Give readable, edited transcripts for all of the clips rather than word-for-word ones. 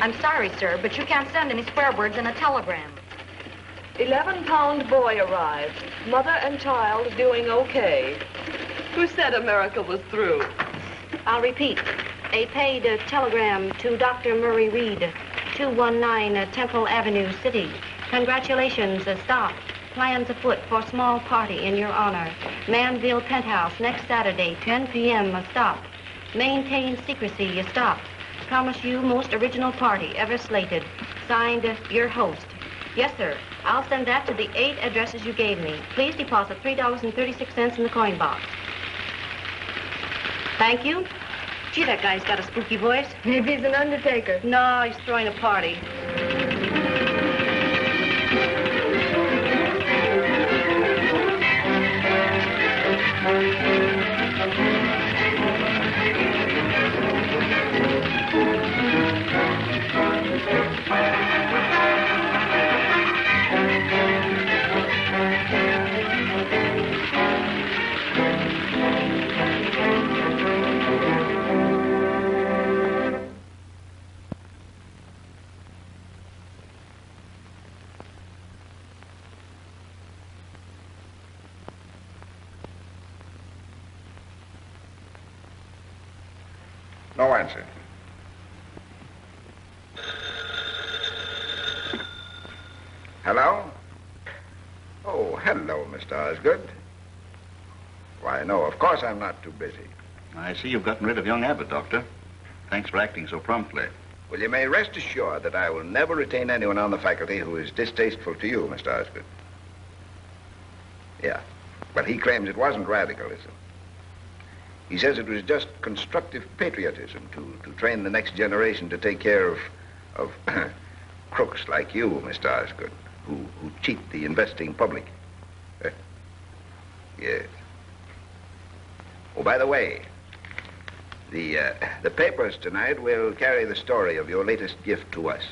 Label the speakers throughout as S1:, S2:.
S1: I'm sorry, sir, but you can't send any swear words in a telegram.
S2: 11-pound boy arrived. Mother and child doing okay. Who said America was through?
S3: I'll repeat. A paid telegram to Dr. Murray Reed, 219 Temple Avenue, City. Congratulations, stop. Plans afoot for small party in your honor. Manville Penthouse next Saturday, 10 p.m. Stop. Maintain secrecy. Stop. Promise you most original party ever slated. Signed, your host. Yes, sir. I'll send that to the 8 addresses you gave me. Please deposit $3.36 in the coin box. Thank you. Gee, that guy's got a spooky voice.
S1: Maybe he's an undertaker.
S3: No, he's throwing a party.
S4: No answer. Hello? Oh, hello, Mr. Osgood. Why, no, of course I'm not too busy.
S5: I see you've gotten rid of young Abbott, Doctor. Thanks for acting so promptly.
S4: Well, you may rest assured that I will never retain anyone on the faculty who is distasteful to you, Mr. Osgood. Yeah, but he claims it wasn't radicalism. He says it was just constructive patriotism to train the next generation to take care of crooks like you, Mr. Osgood, who cheat the investing public. Yes. Oh, by the way, the papers tonight will carry the story of your latest gift to us.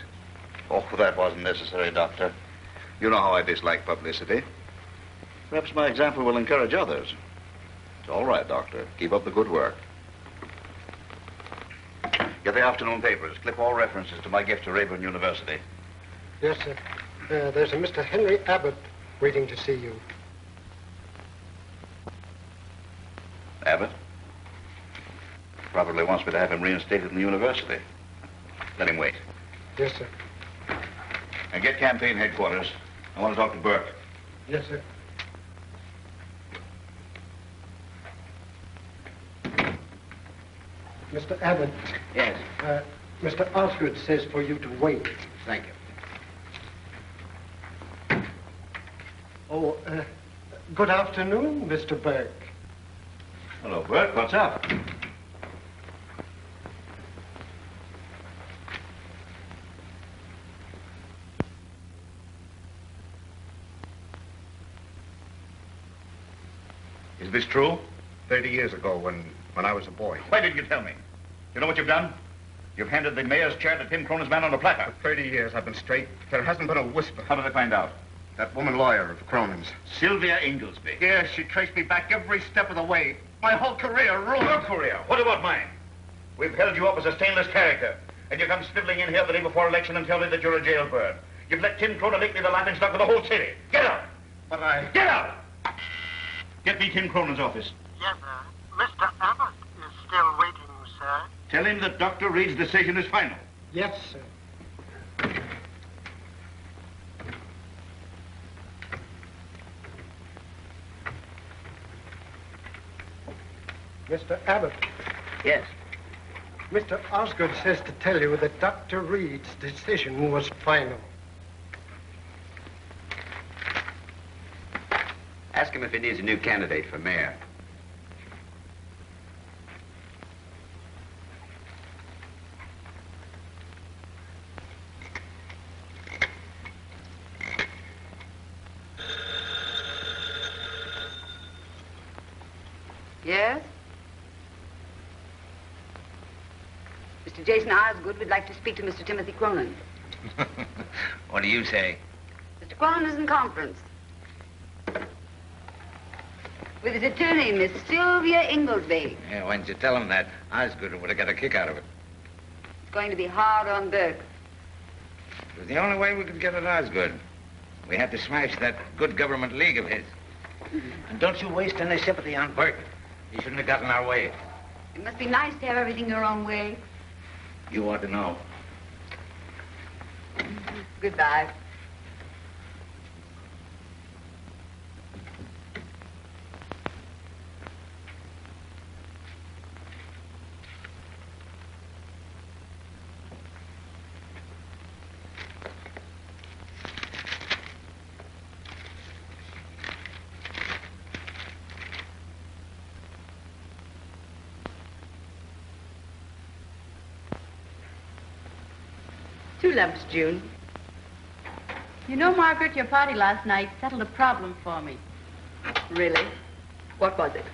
S5: Oh, that wasn't necessary, Doctor.
S4: You know how I dislike publicity.
S5: Perhaps my example will encourage others. It's all right, Doctor. Keep up the good work. Get the afternoon papers. Clip all references to my gift to Rayburn University.
S6: Yes, sir. There's a Mr. Henry Abbott waiting to see you.
S5: Abbott? Probably wants me to have him reinstated in the university. Let him wait.
S6: Yes, sir.
S5: And get campaign headquarters. I want to talk to Burke.
S6: Yes, sir. Mr. Abbott.
S7: Yes.
S6: Mr. Osgood says for you to wait.
S7: Thank you.
S6: Oh, good afternoon, Mr. Burke.
S5: Hello, Burke. What's up? Is this true?
S8: 30 years ago, when I was a boy.
S5: Why didn't you tell me? You know what you've done? You've handed the mayor's chair to Tim Cronin's man on a platter.
S8: For 30 years, I've been straight. There hasn't been a whisper.
S5: How did they find out?
S8: That woman lawyer of Cronin's.
S5: Sylvia Inglesby.
S8: Yes, she traced me back every step of the way. My whole career ruined.
S5: Your career? What about mine? We've held you up as a stainless character, and you come sniveling in here the day before election and tell me that you're a jailbird. You've let Tim Cronin make me the laughingstock of the whole city. Get out!
S8: But I...
S5: Get out! Get me Tim Cronin's office.
S9: Yes, sir. Mr. Abbott is still waiting, sir.
S5: Tell him that Dr. Reed's decision is final.
S6: Yes, sir. Mr. Abbott.
S7: Yes.
S6: Mr. Osgood says to tell you that Dr. Reed's decision was final.
S7: Ask him if he needs a new candidate for mayor.
S3: Yes? Mr. Jason Osgood would like to speak to Mr. Timothy Cronin.
S7: What do you say?
S3: Mr. Cronin is in conference with his attorney, Miss Sylvia Inglesby.
S7: Yeah, why didn't you tell him that? Osgood would have got a kick out of it.
S3: It's going to be hard on Burke.
S7: was the only way we could get at Osgood. We had to smash that good government league of his. And don't you waste any sympathy on Bert. He shouldn't have gotten our way.
S1: It must be nice to have everything your own way.
S7: You ought to know.
S1: Goodbye.
S2: Two lumps, June.
S10: You know, Margaret, your party last night settled a problem for me.
S2: Really? What was it?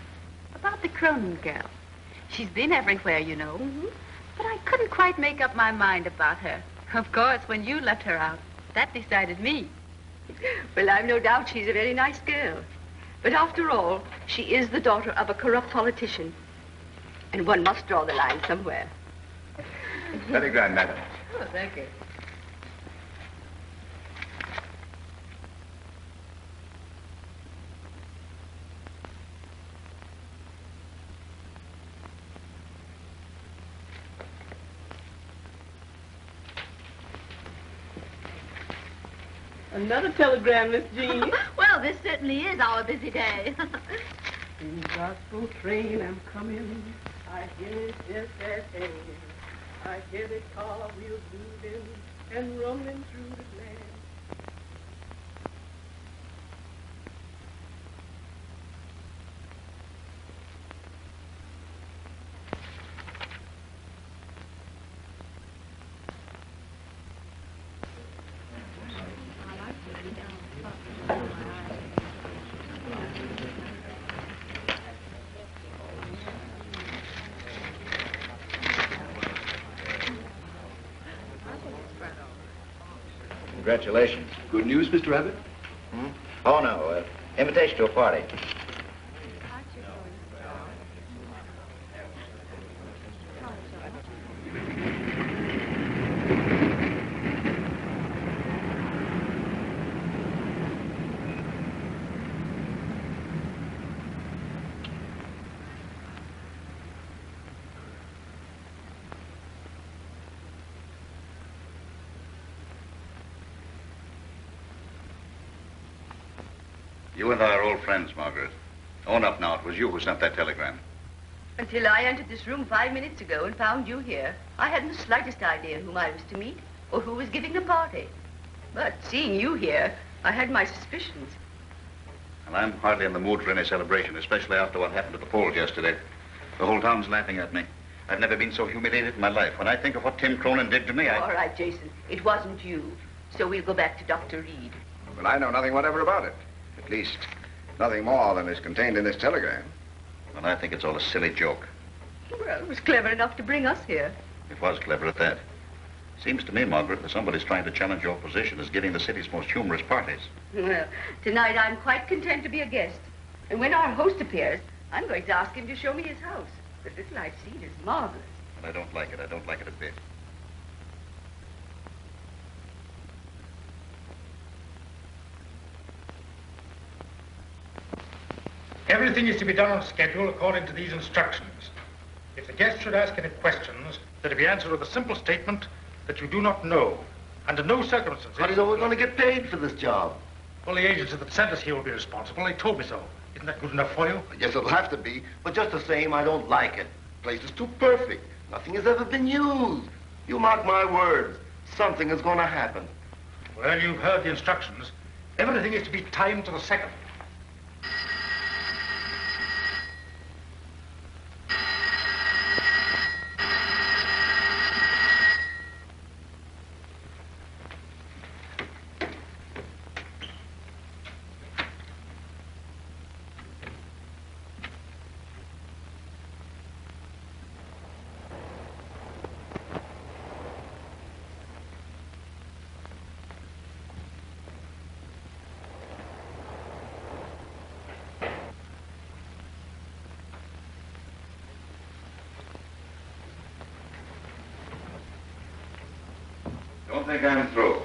S10: About the Cronin girl. She's been everywhere, you know. But I couldn't quite make up my mind about her. Of course, when you left her out, that decided me.
S2: Well, I've no doubt she's a very nice girl. But after all, she is the daughter of a corrupt politician. And one must draw the line somewhere.
S4: Very grand, madam.
S2: Oh, thank you. Another telegram, Miss Jean.
S10: Well, this certainly is our busy day.
S2: In gospel train I'm coming. I hear it just as hey. I hear the car wheels moving and rumbling through the land.
S4: Congratulations.
S11: Good news, Mr. Abbott?
S4: Oh, no. Invitation to a party.
S5: You and I are old friends, Margaret. Own up now, it was you who sent that telegram.
S2: Until I entered this room 5 minutes ago and found you here, I hadn't the slightest idea whom I was to meet or who was giving the party. But seeing you here, I had my suspicions.
S5: And I'm hardly in the mood for any celebration, especially after what happened at the polls yesterday. The whole town's laughing at me. I've never been so humiliated in my life. When I think of what Tim Cronin did to me,
S2: All right, Jason. It wasn't you. So we'll go back to Dr. Reed.
S4: Well, I know nothing whatever about it. At least, nothing more than is contained in this telegram.
S5: Well, I think it's all a silly joke.
S2: Well, it was clever enough to bring us here.
S5: It was clever at that. Seems to me, Margaret, that somebody's trying to challenge your position as giving the city's most humorous parties.
S2: Well, tonight I'm quite content to be a guest. And when our host appears, I'm going to ask him to show me his house. The little I've seen is marvelous.
S5: But I don't like it. I don't like it a bit.
S6: Everything is to be done on schedule according to these instructions. If the guest should ask any questions, they're to be answered with a simple statement that you do not know, under no circumstances.
S11: How do you know we're going to get paid for this job?
S6: Well, the agency that sent us here will be responsible. They told me so. Isn't that good enough for you?
S11: Yes, it'll have to be, but just the same, I don't like it. The place is too perfect. Nothing has ever been used. You mark my words, something is going to happen.
S6: Well, you've heard the instructions. Everything is to be timed to the second.
S5: Don't think I'm through.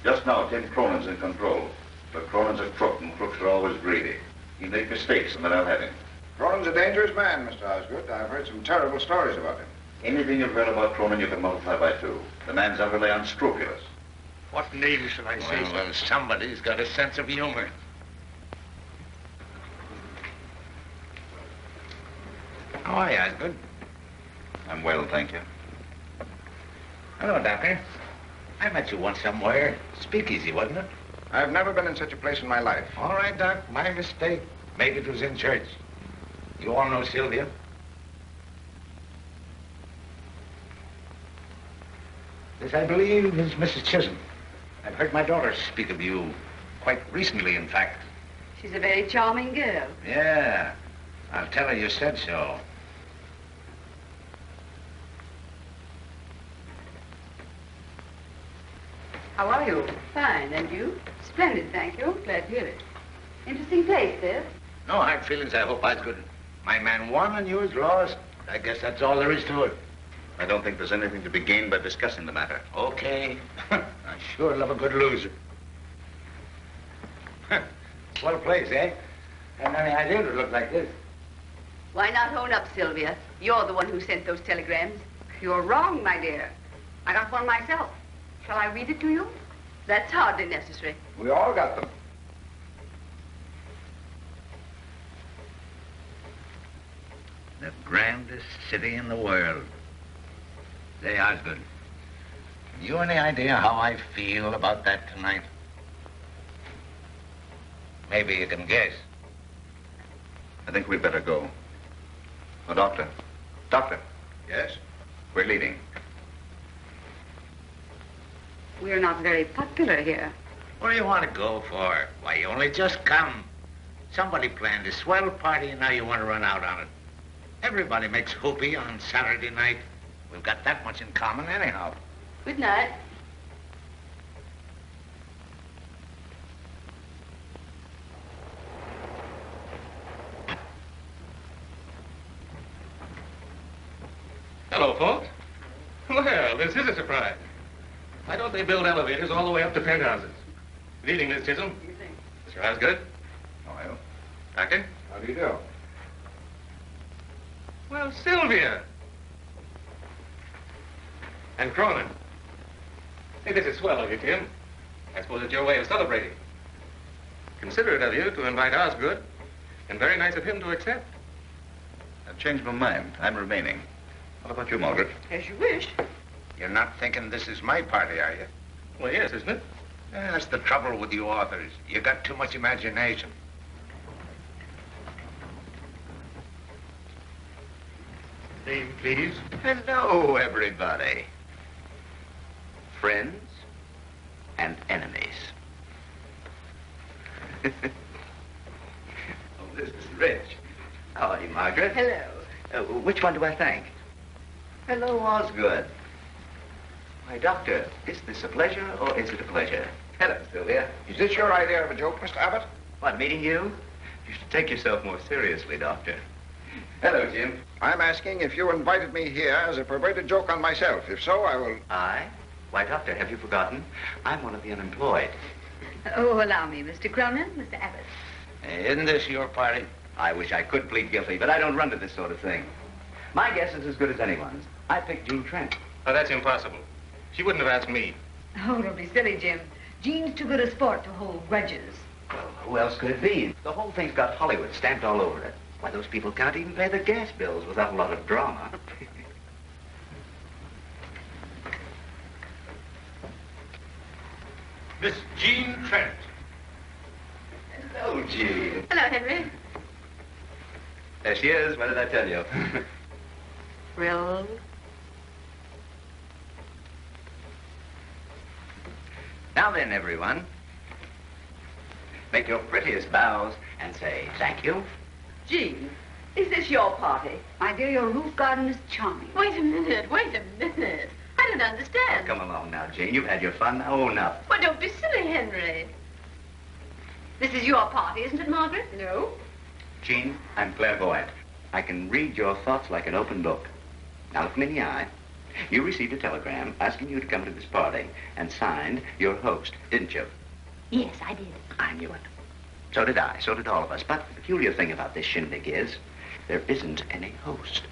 S5: Just now, Tim Cronin's in control. But Cronin's a crook, and crooks are always greedy. He'll make mistakes, and then I'll have him.
S4: Cronin's a dangerous man, Mr. Osgood. I've heard some terrible stories about him.
S5: Anything you've heard about Cronin, you can multiply by 2. The man's utterly unscrupulous.
S6: What name shall I say?
S7: Well, somebody's got a sense of humor. How are you, Osgood?
S5: I'm well, thank you.
S7: Hello, Doctor. I met you once somewhere. Speakeasy, wasn't it?
S4: I've never been in such a place in my life.
S7: All right, Doc. My mistake. Maybe it was in church. You all know Sylvia? This, I believe, is Mrs. Chisholm. I've heard my daughter speak of you quite recently, in fact.
S2: She's a very charming girl.
S7: Yeah. I'll tell her you said so.
S2: How are you? Fine. And you? Splendid, thank you. Glad to hear it. Interesting place, this.
S7: No hard feelings, I hope, Osgood. My man won and yours lost. I guess that's all there is to it.
S5: I don't think there's anything to be gained by discussing the matter.
S7: Okay. I sure love a good loser. Swell place, eh? Hadn't any idea it would look like this.
S2: Why not own up, Sylvia? You're the one who sent those telegrams. You're wrong, my dear. I got one myself. Shall I read it to you? That's hardly necessary.
S4: We all got them.
S7: The grandest city in the world. Say, Osgood, you any idea how I feel about that tonight? Maybe you can guess.
S5: I think we'd better go. Oh, Doctor. Doctor.
S4: Yes?
S5: We're leaving.
S2: We're not very popular here.
S7: What do you want to go for? Why, you only just come. Somebody planned a swell party and now you want to run out on it. Everybody makes whoopee on Saturday night. We've got that much in common anyhow.
S2: Good night.
S12: Hello, folks. Well, this is a surprise. Why don't they build elevators all the way up to penthouses? Good evening, Miss Chisholm.
S2: Good evening.
S12: Mr. Osgood.
S5: How are you?
S12: Doctor.
S4: How do you do?
S12: Well, Sylvia. And Cronin. Hey, this is swell of you, Tim. I suppose it's your way of celebrating. Considerate of you to invite Osgood, and very nice of him to accept.
S5: I've changed my mind. I'm remaining. What about you, Margaret?
S2: As you wish.
S7: You're not thinking this is my party, are you?
S12: Well, yes, isn't it?
S7: Yeah, that's the trouble with you authors. You got too much imagination.
S12: Name, please.
S13: Hello, everybody. Friends and enemies. Oh, this is Rich. How are you, Margaret?
S2: Hello.
S13: Which one do I thank? Hello, Osgood. Why, Doctor, is this a pleasure or is it a pleasure? Hello, Sylvia.
S4: Is this your idea of a joke, Mr. Abbott?
S13: What, meeting you? You should take yourself more seriously, Doctor. Hello, Jim.
S4: I'm asking if you invited me here as a perverted joke on myself. If so, I will...
S13: I? Why, Doctor, have you forgotten? I'm one of the unemployed.
S2: Oh, allow me, Mr. Cronin, Mr. Abbott.
S7: Isn't this your party?
S13: I wish I could plead guilty, but I don't run to this sort of thing. My guess is as good as anyone's. I picked Jean Trent.
S12: Oh, that's impossible. She wouldn't have asked me.
S2: Oh, don't be silly, Jim. Jean's too good a sport to hold grudges.
S13: Well, who else could it be? The whole thing's got Hollywood stamped all over it. Why, those people can't even pay their gas bills without a lot of drama.
S6: Miss Jean Trent.
S13: Hello, Jean.
S2: Hello, Henry.
S13: There she is. What did I tell you?
S2: Thrilled.
S13: Now then, everyone. Make your prettiest bows and say thank you.
S2: Jean, is this your party? My dear, your roof garden is charming.
S10: Wait a minute. I don't understand.
S13: Oh, come along now, Jane. You've had your fun. Now own up.
S10: Well, don't be silly, Henry.
S2: This is your party, isn't it, Margaret?
S10: No.
S13: Jean, I'm clairvoyant. I can read your thoughts like an open book. Now look me in the eye You received a telegram asking you to come to this party and signed your host, didn't you?
S10: Yes, I did.
S13: I knew it. So did I. So did all of us. But the peculiar thing about this shindig is there isn't any host.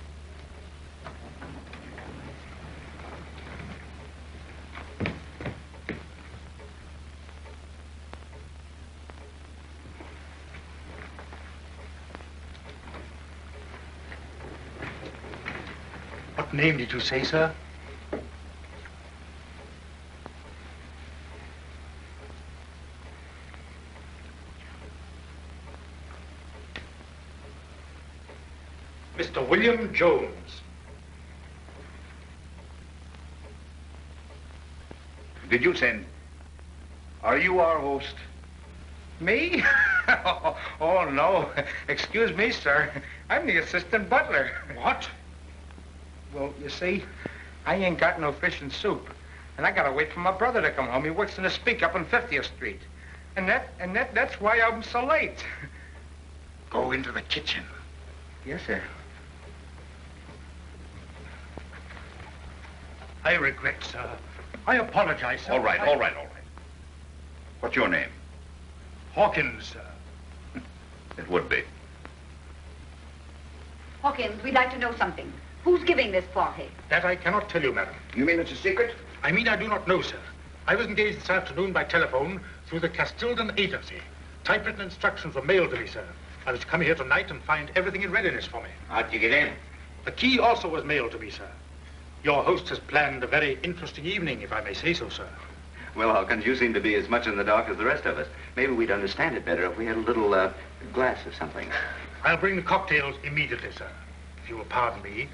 S6: What name did you say, sir? Mr. William Jones.
S5: Did you send? Are you our host?
S8: Me? Oh, no. Excuse me, sir. I'm the assistant butler.
S6: What?
S8: Well, you see, I ain't got no fish and soup. And I gotta wait for my brother to come home. He works in a speak up on 50th Street. That's why I'm so late.
S5: Go into the kitchen.
S8: Yes, sir.
S6: I regret, sir. I apologize, sir.
S5: All right. What's your name?
S6: Hawkins, sir.
S5: It would be.
S1: Hawkins, we'd like to know something. Who's giving this party?
S6: That I cannot tell you, madam.
S4: You mean it's a secret?
S6: I mean I do not know, sir. I was engaged this afternoon by telephone through the Castildan agency. Typewritten instructions were mailed to me, sir. I was to come here tonight and find everything in readiness for me.
S7: How'd you get in?
S6: The key also was mailed to me, sir. Your host has planned a very interesting evening, if I may say so, sir.
S13: Well, Hawkins, you seem to be as much in the dark as the rest of us. Maybe we'd understand it better if we had a little glass of something.
S6: I'll bring the cocktails immediately, sir. If you will pardon me.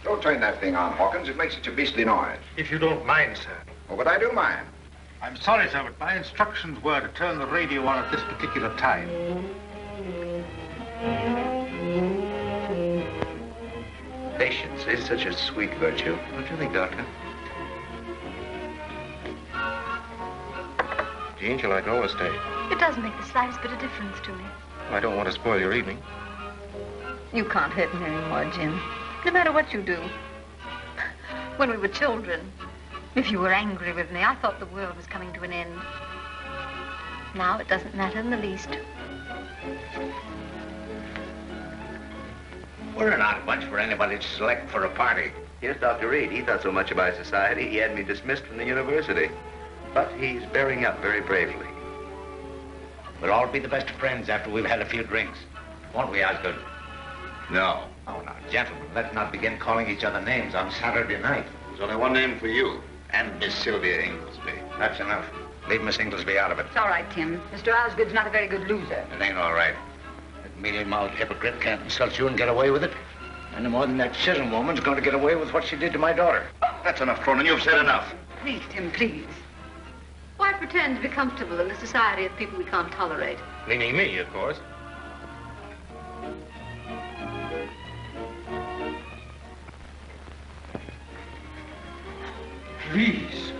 S4: Don't turn that thing on, Hawkins. It makes such a beastly noise.
S6: If you don't mind, sir.
S4: Oh, but I do mind.
S8: I'm sorry, sir, but my instructions were to turn the radio on at this particular time.
S13: Patience is such a sweet virtue. Don't you think, Doctor?
S12: Jean, shall I go or stay?
S10: It doesn't make the slightest bit of difference to me.
S12: I don't want to spoil your evening.
S1: You can't hurt me anymore, Jim. No matter what you do. When we were children, if you were angry with me, I thought the world was coming to an end. Now it doesn't matter in the least.
S7: We're an odd bunch for anybody to select for a party.
S13: Here's Dr. Reed. He thought so much about society, he had me dismissed from the university. But he's bearing up very bravely.
S7: We'll all be the best of friends after we've had a few drinks. Won't we, Osgood?
S5: No.
S7: Oh, now, gentlemen, let's not begin calling each other names on Saturday night.
S5: There's only one name for you, and Miss Sylvia Inglesby.
S7: That's enough. Leave Miss Inglesby out of it.
S1: It's all right, Tim. Mr. Osgood's not a very good loser.
S7: It ain't all right. That mealy-mouthed hypocrite can't insult you and get away with it. Any more than that Chisholm woman's going to get away with what she did to my daughter.
S5: That's enough, Cronin. You've said enough.
S1: Please, Tim, please. Why pretend to be comfortable in the society of people we can't tolerate?
S12: Meaning me, of course.
S6: Please.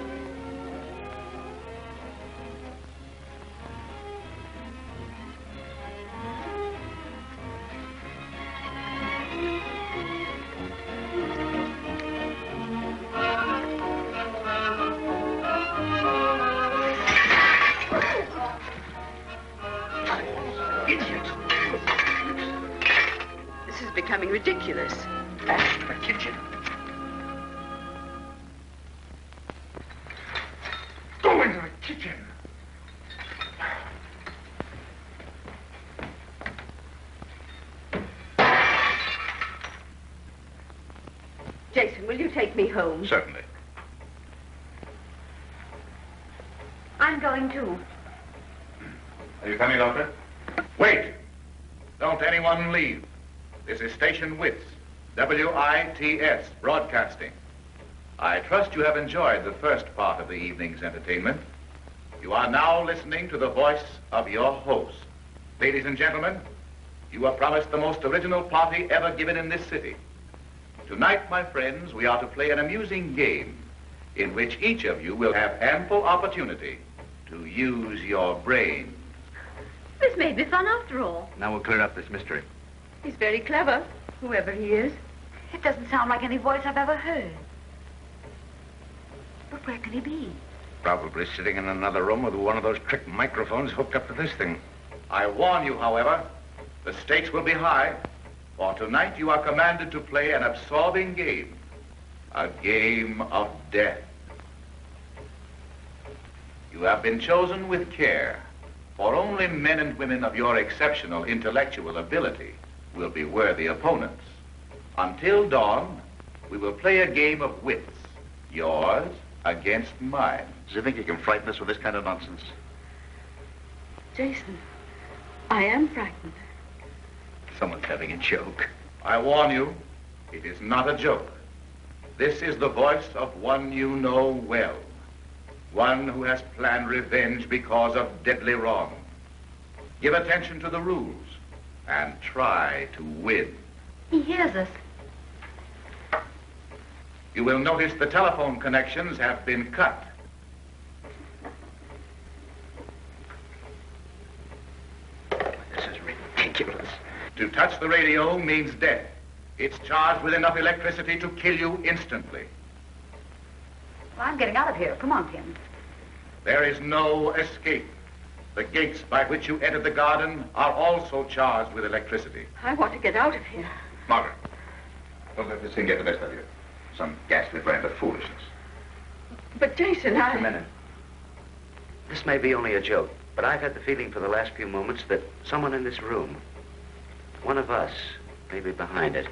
S2: This is becoming ridiculous.
S6: Back to the kitchen. Go into the kitchen.
S2: Jason, will you take me home?
S5: Certainly.
S1: I'm going too.
S5: Are you coming, Doctor? Wait! Don't anyone leave. This is Station WITS, WITS, Broadcasting. I trust you have enjoyed the first part of the evening's entertainment. You are now listening to the voice of your host. Ladies and gentlemen, you are promised the most original party ever given in this city. Tonight, my friends, we are to play an amusing game in which each of you will have ample opportunity to use your brain.
S2: This may be fun after all.
S13: Now we'll clear up this mystery.
S2: He's very clever, whoever he is.
S1: It doesn't sound like any voice I've ever heard. But where can he be?
S7: Probably sitting in another room with one of those trick microphones hooked up to this thing.
S5: I warn you, however, the stakes will be high, for tonight you are commanded to play an absorbing game, a game of death. You have been chosen with care, for only men and women of your exceptional intellectual ability will be worthy opponents. Until dawn, we will play a game of wits, yours against mine.
S13: Does he think he can frighten us with this kind of nonsense?
S2: Jason, I am frightened.
S13: Someone's having a joke.
S5: I warn you, it is not a joke. This is the voice of one you know well. One who has planned revenge because of deadly wrong. Give attention to the rules and try to win.
S1: He hears us.
S5: You will notice the telephone connections have been cut.
S13: This is ridiculous.
S5: To touch the radio means death. It's charged with enough electricity to kill you instantly.
S1: Well, I'm getting out of here. Come on, Tim.
S5: There is no escape. The gates by which you entered the garden are also charged with electricity.
S2: I want to get out of here.
S4: Margaret, don't let this thing get the best of you. Some ghastly brand of foolishness.
S2: But Jason,
S13: Just a minute. This may be only a joke, but I've had the feeling for the last few moments that someone in this room, one of us, may be behind it.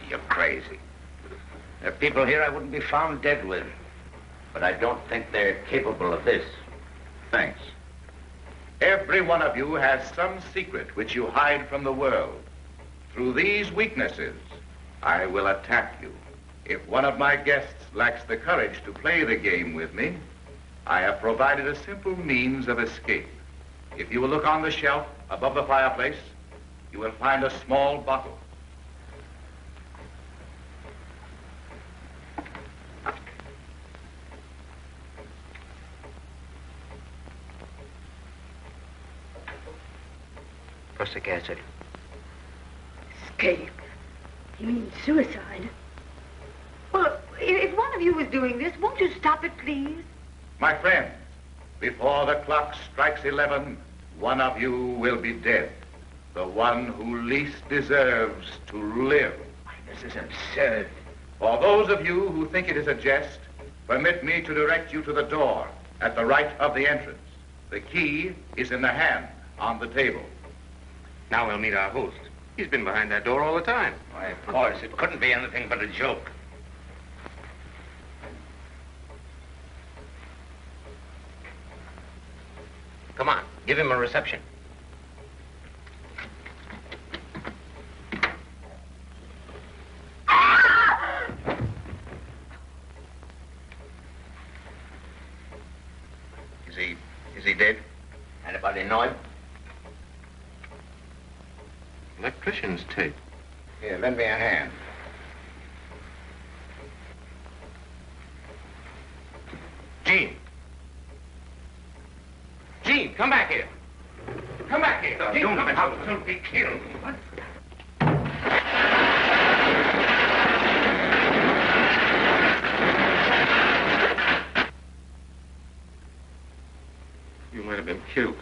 S7: You're crazy. There are people here I wouldn't be found dead with. But I don't think they're capable of this.
S5: Thanks. Every one of you has some secret which you hide from the world. Through these weaknesses, I will attack you. If one of my guests lacks the courage to play the game with me, I have provided a simple means of escape. If you will look on the shelf above the fireplace, you will find a small bottle.
S13: Prussic acid.
S2: Escape? You mean suicide?
S1: Well, if one of you is doing this, won't you stop it, please?
S5: My friends, before the clock strikes 11, one of you will be dead. The one who least deserves to live.
S7: This is absurd.
S5: For those of you who think it is a jest, permit me to direct you to the door at the right of the entrance. The key is in the hand on the table.
S12: Now we'll meet our host. He's been behind that door all the time.
S7: Why, of course, it couldn't be anything but a joke. Come on, give him a reception. Is he dead? Anybody know him?
S12: Electrician's tape.
S7: Here, lend me a hand.
S12: Gene. Gene, come back here. Come back here. Gene, come out. Don't be killed. What? You might have been killed.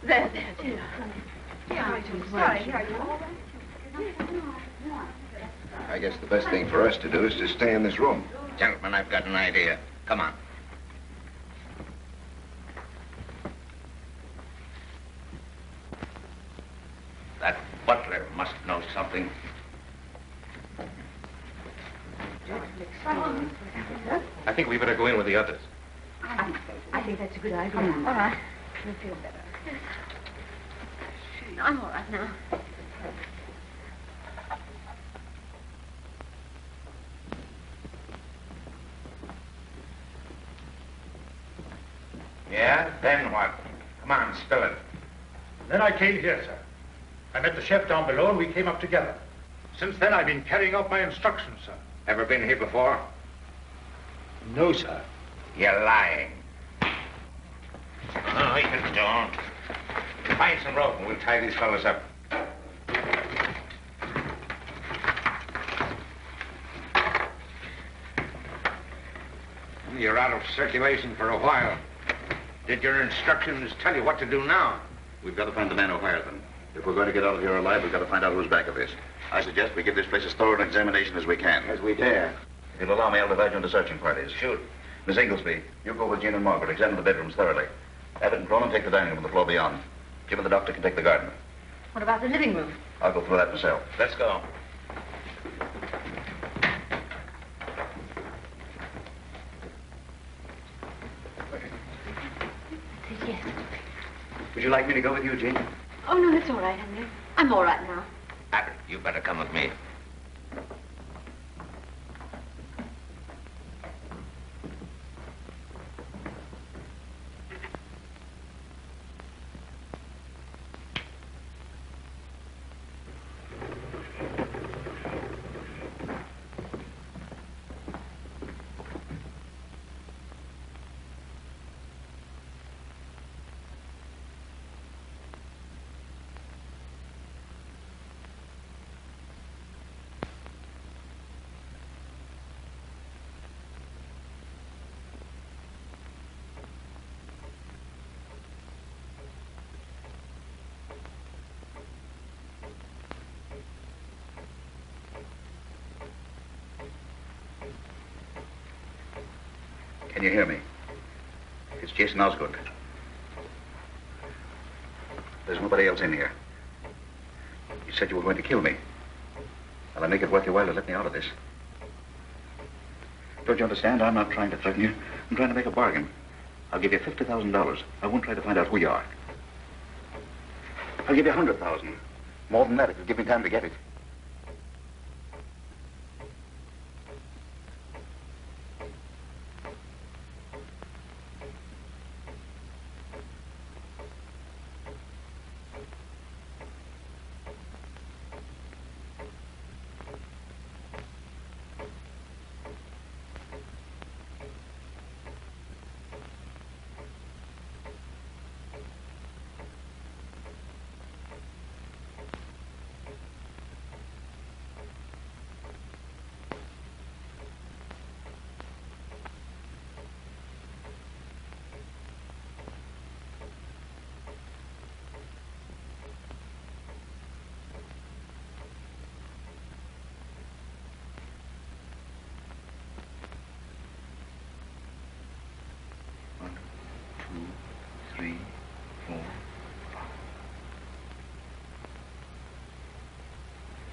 S2: There, dear.
S4: I guess the best thing for us to do is to stay in this room.
S7: Gentlemen, I've got an idea. Come on. That butler must know something.
S12: I think we better go in with the others.
S2: I think that's a good idea.
S1: All right.
S2: You'll feel better.
S1: I'm all right now.
S7: Yeah? Then what? Come on, spill it.
S6: Then I came here, sir. I met the chef down below and we came up together. Since then, I've been carrying out my instructions, sir.
S7: Ever been here before?
S6: No, sir.
S7: You're lying. No, you don't. Find some rope and we'll tie these fellas up. You're out of circulation for a while. Did your instructions tell you what to do now?
S4: We've got to find the man who hired them. If we're going to get out of here alive, we've got to find out who's back of this. I suggest we give this place as thorough an examination as we can.
S7: As we dare.
S4: If you'll allow me, I'll divide you into searching parties.
S7: Shoot.
S4: Miss Inglesby, you go with Jean and Margaret. Examine the bedrooms thoroughly. Abbott and Cronin take the dining room and the floor beyond. Jim and the doctor can take the garden.
S1: What about the living room?
S4: I'll go through that myself.
S7: Let's go.
S1: Yes.
S13: Would you like me to go with you, Jean?
S1: Oh, no, it's all right, Henry. I'm all right now.
S7: Abbott, you better come with me.
S4: Can you hear me? It's Jason Osgood. There's nobody else in here. You said you were going to kill me. Will I make it worth your while to let me out of this? Don't you understand? I'm not trying to threaten you. I'm trying to make a bargain. I'll give you $50,000. I won't try to find out who you are. I'll give you $100,000. More than that if you give me time to get it.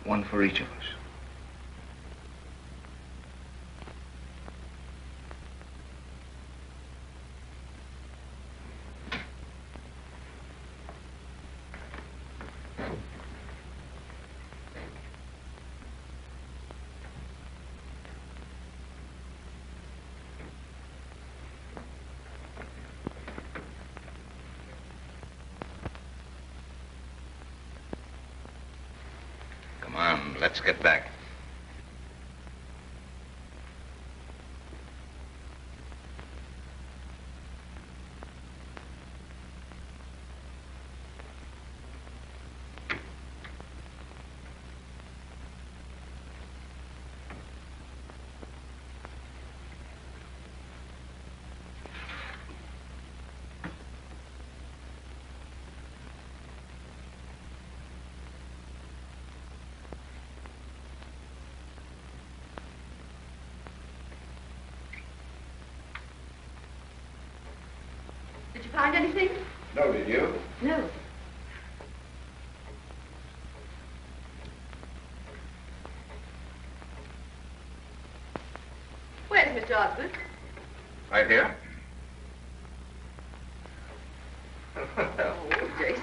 S4: One for each of us.
S7: Let's get back.
S2: Did you find anything?
S4: No, did you?
S2: No. Where's Mr. Osgood?
S4: Right here.
S2: Oh, Jason.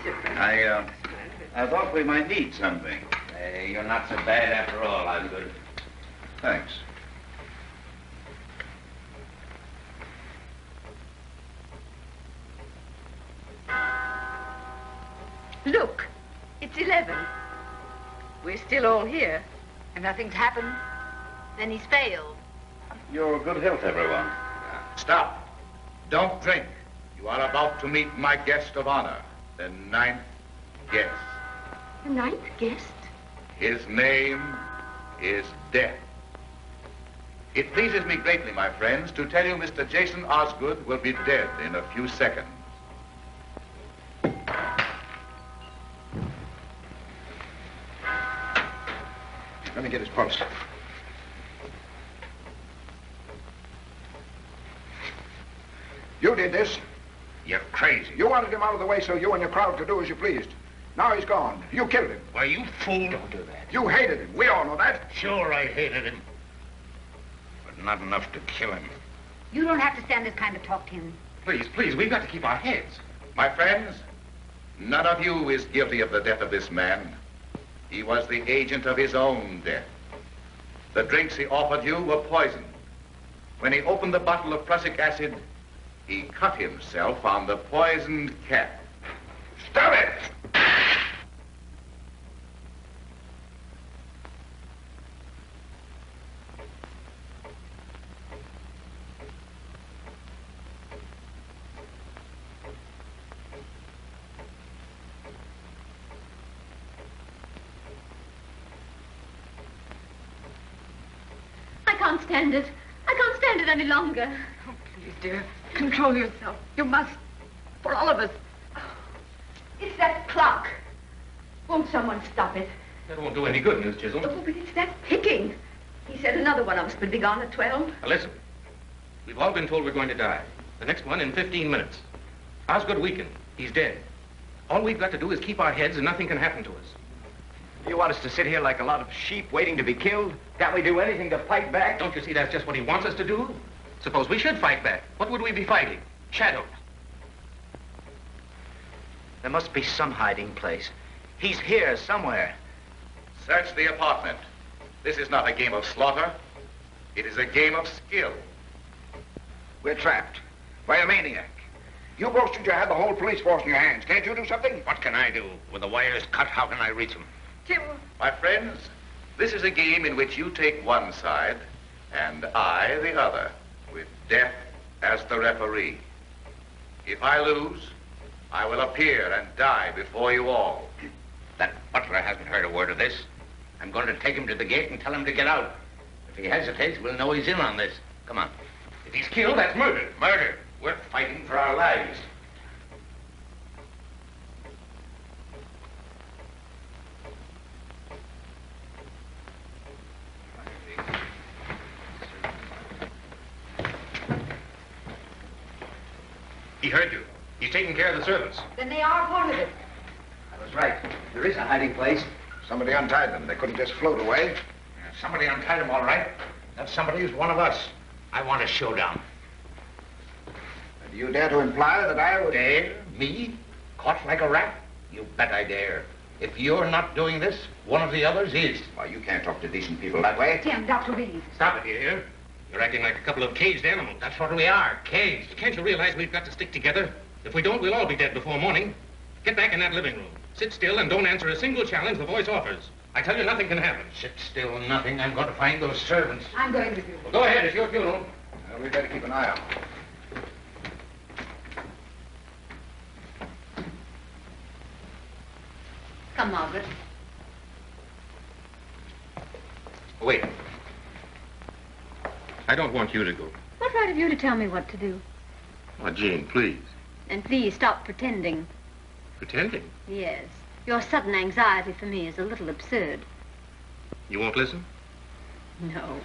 S4: I thought we might need something.
S7: Hey, you're not so bad after all, Osgood.
S4: Thanks.
S2: Look, it's 11. We're still all here.
S1: And nothing's happened. Then he's failed.
S5: Your good health, everyone. Stop. Don't drink. You are about to meet my guest of honor, the 9th guest.
S2: The 9th guest?
S5: His name is Death. It pleases me greatly, my friends, to tell you Mr. Jason Osgood will be dead in a few seconds.
S4: Let me get his pulse. You did this.
S7: You're crazy.
S4: You wanted him out of the way so you and your crowd could do as you pleased. Now he's gone. You killed him.
S7: Why, you fool. Don't do that.
S4: You hated him. We all know that.
S7: Sure, I hated him. But not enough to kill him.
S1: You don't have to stand this kind of talk, Tim.
S12: Please, please, we've got to keep our heads.
S5: My friends, none of you is guilty of the death of this man. He was the agent of his own death. The drinks he offered you were poisoned. When he opened the bottle of prussic acid, he cut himself on the poisoned cap. Stop it!
S2: I can't stand it. I can't stand it any longer.
S10: Oh, please, dear. Control yourself. You must. For all of us.
S2: It's that clock. Won't someone stop it?
S12: That won't do any good, Miss Chisholm.
S2: Oh, but it's that ticking. He said another one of us would be gone at 12.
S12: Now, listen. We've all been told we're going to die. The next one in 15 minutes. Osgood weakened. He's dead. All we've got to do is keep our heads and nothing can happen to us.
S13: You want us to sit here like a lot of sheep waiting to be killed? Can't we do anything to fight back?
S12: Don't you see that's just what he wants us to do? Suppose we should fight back. What would we be fighting? Shadows.
S13: There must be some hiding place. He's here somewhere.
S5: Search the apartment. This is not a game of slaughter. It is a game of skill.
S4: We're trapped by a maniac. You boasted you had the whole police force in your hands. Can't you do something?
S7: What can I do? With the wires cut, how can I reach him?
S1: Tim.
S5: My friends, this is a game in which you take one side and I the other, with Death as the referee. If I lose, I will appear and die before you all.
S7: That butler hasn't heard a word of this. I'm going to take him to the gate and tell him to get out. If he hesitates, we'll know he's in on this. Come on.
S12: If he's killed, that's murder.
S7: Murder. We're fighting for our lives.
S12: He heard you. He's taking care of the servants.
S1: Then they are part of it.
S13: I was right. There is a hiding place.
S4: Somebody untied them. They couldn't just float away.
S7: Yeah, somebody untied him, all right. That somebody is one of us. I want a showdown.
S4: Do you dare to imply that I would...
S7: Dare? Me? Caught like a rat? You bet I dare. If you're not doing this, one of the others is.
S4: Why, you can't talk to decent people that way.
S1: Tim, Dr. Reed.
S12: Stop it, you hear? You're acting like a couple of caged animals.
S7: That's what we are, caged.
S12: Can't you realize we've got to stick together? If we don't, we'll all be dead before morning. Get back in that living room. Sit still and don't answer a single challenge the voice offers. I tell you, nothing can happen.
S7: Sit still, nothing. I'm going to find those servants.
S1: I'm going with you.
S12: Well, go ahead. It's your funeral.
S4: Well, we'd better keep an eye out.
S1: Come, Margaret.
S12: Wait. I don't want you to go.
S1: What right have you to tell me what to do?
S12: Oh, Jane, please.
S1: And please stop pretending.
S12: Pretending?
S1: Yes. Your sudden anxiety for me is a little absurd.
S12: You won't listen?
S1: No.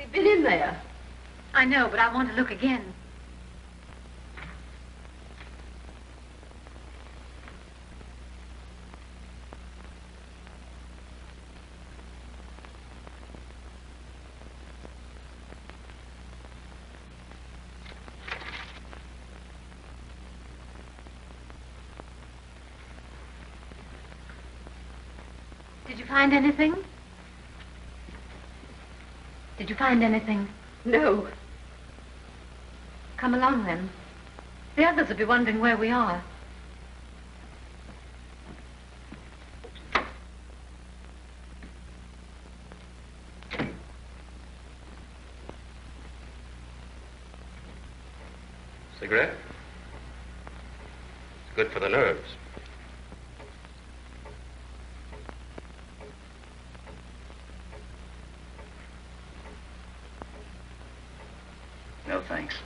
S2: We've been in there.
S1: I know, but I want to look again. Did you find anything? Did you find anything?
S2: No.
S1: Come along, then. The others will be wondering where we are.
S12: Cigarette? It's good for the nerves.
S13: No, thanks.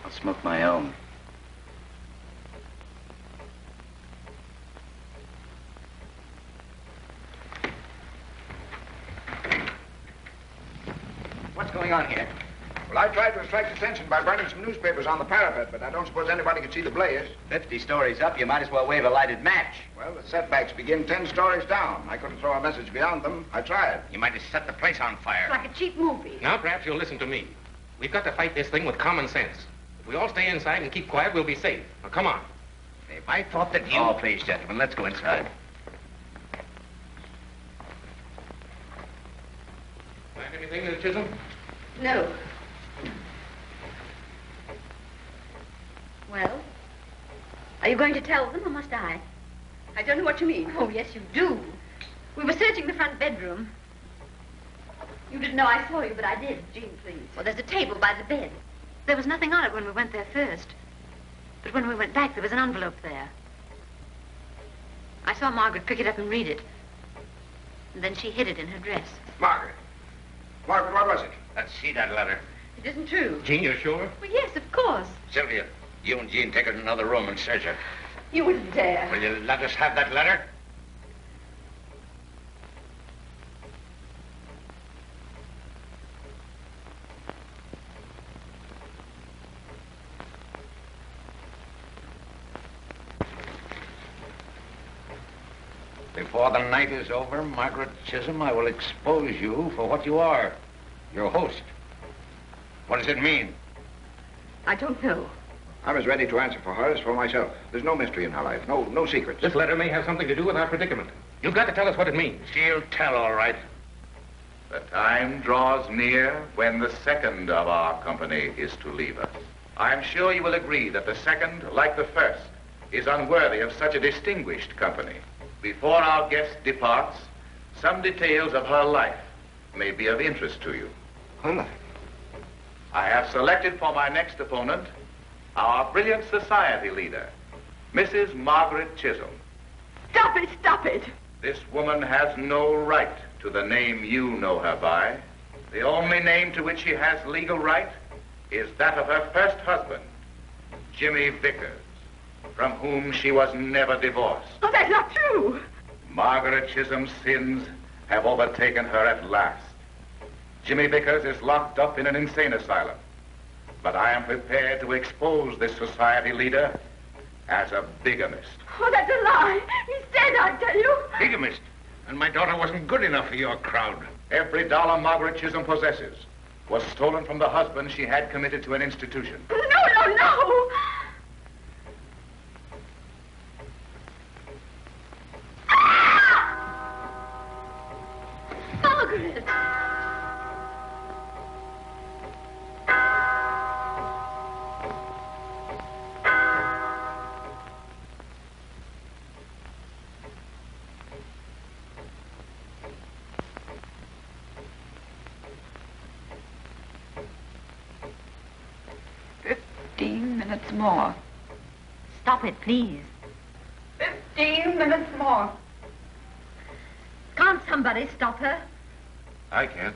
S13: I'll smoke my own.
S4: What's going on here? Well, I tried to attract attention by burning some newspapers on the parapet, but I don't suppose anybody could see the blaze.
S13: 50 stories up, you might as well wave a lighted match.
S4: Well, the setbacks begin 10 stories down. I couldn't throw a message beyond them. I tried.
S7: You might have set the place on fire.
S1: It's like a cheap movie.
S12: Now, perhaps you'll listen to me. We've got to fight this thing with common sense. If we all stay inside and keep quiet, we'll be safe. Now, come on.
S7: If I thought that you...
S13: Oh, please, gentlemen, let's go inside.
S12: Find anything, Miss Chisholm?
S2: No.
S1: Well, are you going to tell them, or must I?
S2: I don't know what you mean.
S1: Oh, yes, you do. We were searching the front bedroom.
S2: You didn't know I saw you, but I did. Jean, please.
S1: Well, there's a table by the bed. There was nothing on it when we went there first. But when we went back, there was an envelope there. I saw Margaret pick it up and read it. And then she hid it in her dress.
S4: Margaret. Margaret, what was it?
S7: Let's see that letter.
S2: It isn't true.
S12: Jean, you're sure?
S1: Well, yes, of course.
S7: Sylvia, you and Jean take her to another room and search her.
S2: You wouldn't dare.
S7: Will you let us have that letter? Before the night is over, Margaret Chisholm, I will expose you for what you are, your host. What does it mean?
S2: I don't know.
S4: I'm as ready to answer for her as for myself. There's no mystery in her life, no secrets.
S12: This letter may have something to do with our predicament. You've got to tell us what it means.
S7: She'll tell, all right.
S5: The time draws near when the second of our company is to leave us. I'm sure you will agree that the second, like the first, is unworthy of such a distinguished company. Before our guest departs, some details of her life may be of interest to you.
S4: Her life?
S5: I have selected for my next opponent our brilliant society leader, Mrs. Margaret Chisholm.
S2: Stop it, stop it.
S5: This woman has no right to the name you know her by. The only name to which she has legal right is that of her first husband, Jimmy Vickers, from whom she was never divorced.
S2: Oh, that's not true.
S5: Margaret Chisholm's sins have overtaken her at last. Jimmy Vickers is locked up in an insane asylum. But I am prepared to expose this society leader as a bigamist.
S2: Oh, that's a lie. He's dead, I tell you.
S7: Bigamist. And my daughter wasn't good enough for your crowd.
S5: Every dollar Margaret Chisholm possesses was stolen from the husband she had committed to an institution.
S2: No.
S1: Margaret!
S10: Minutes more.
S1: Stop it, please.
S10: 15 minutes more.
S1: Can't somebody stop her?
S12: I can't.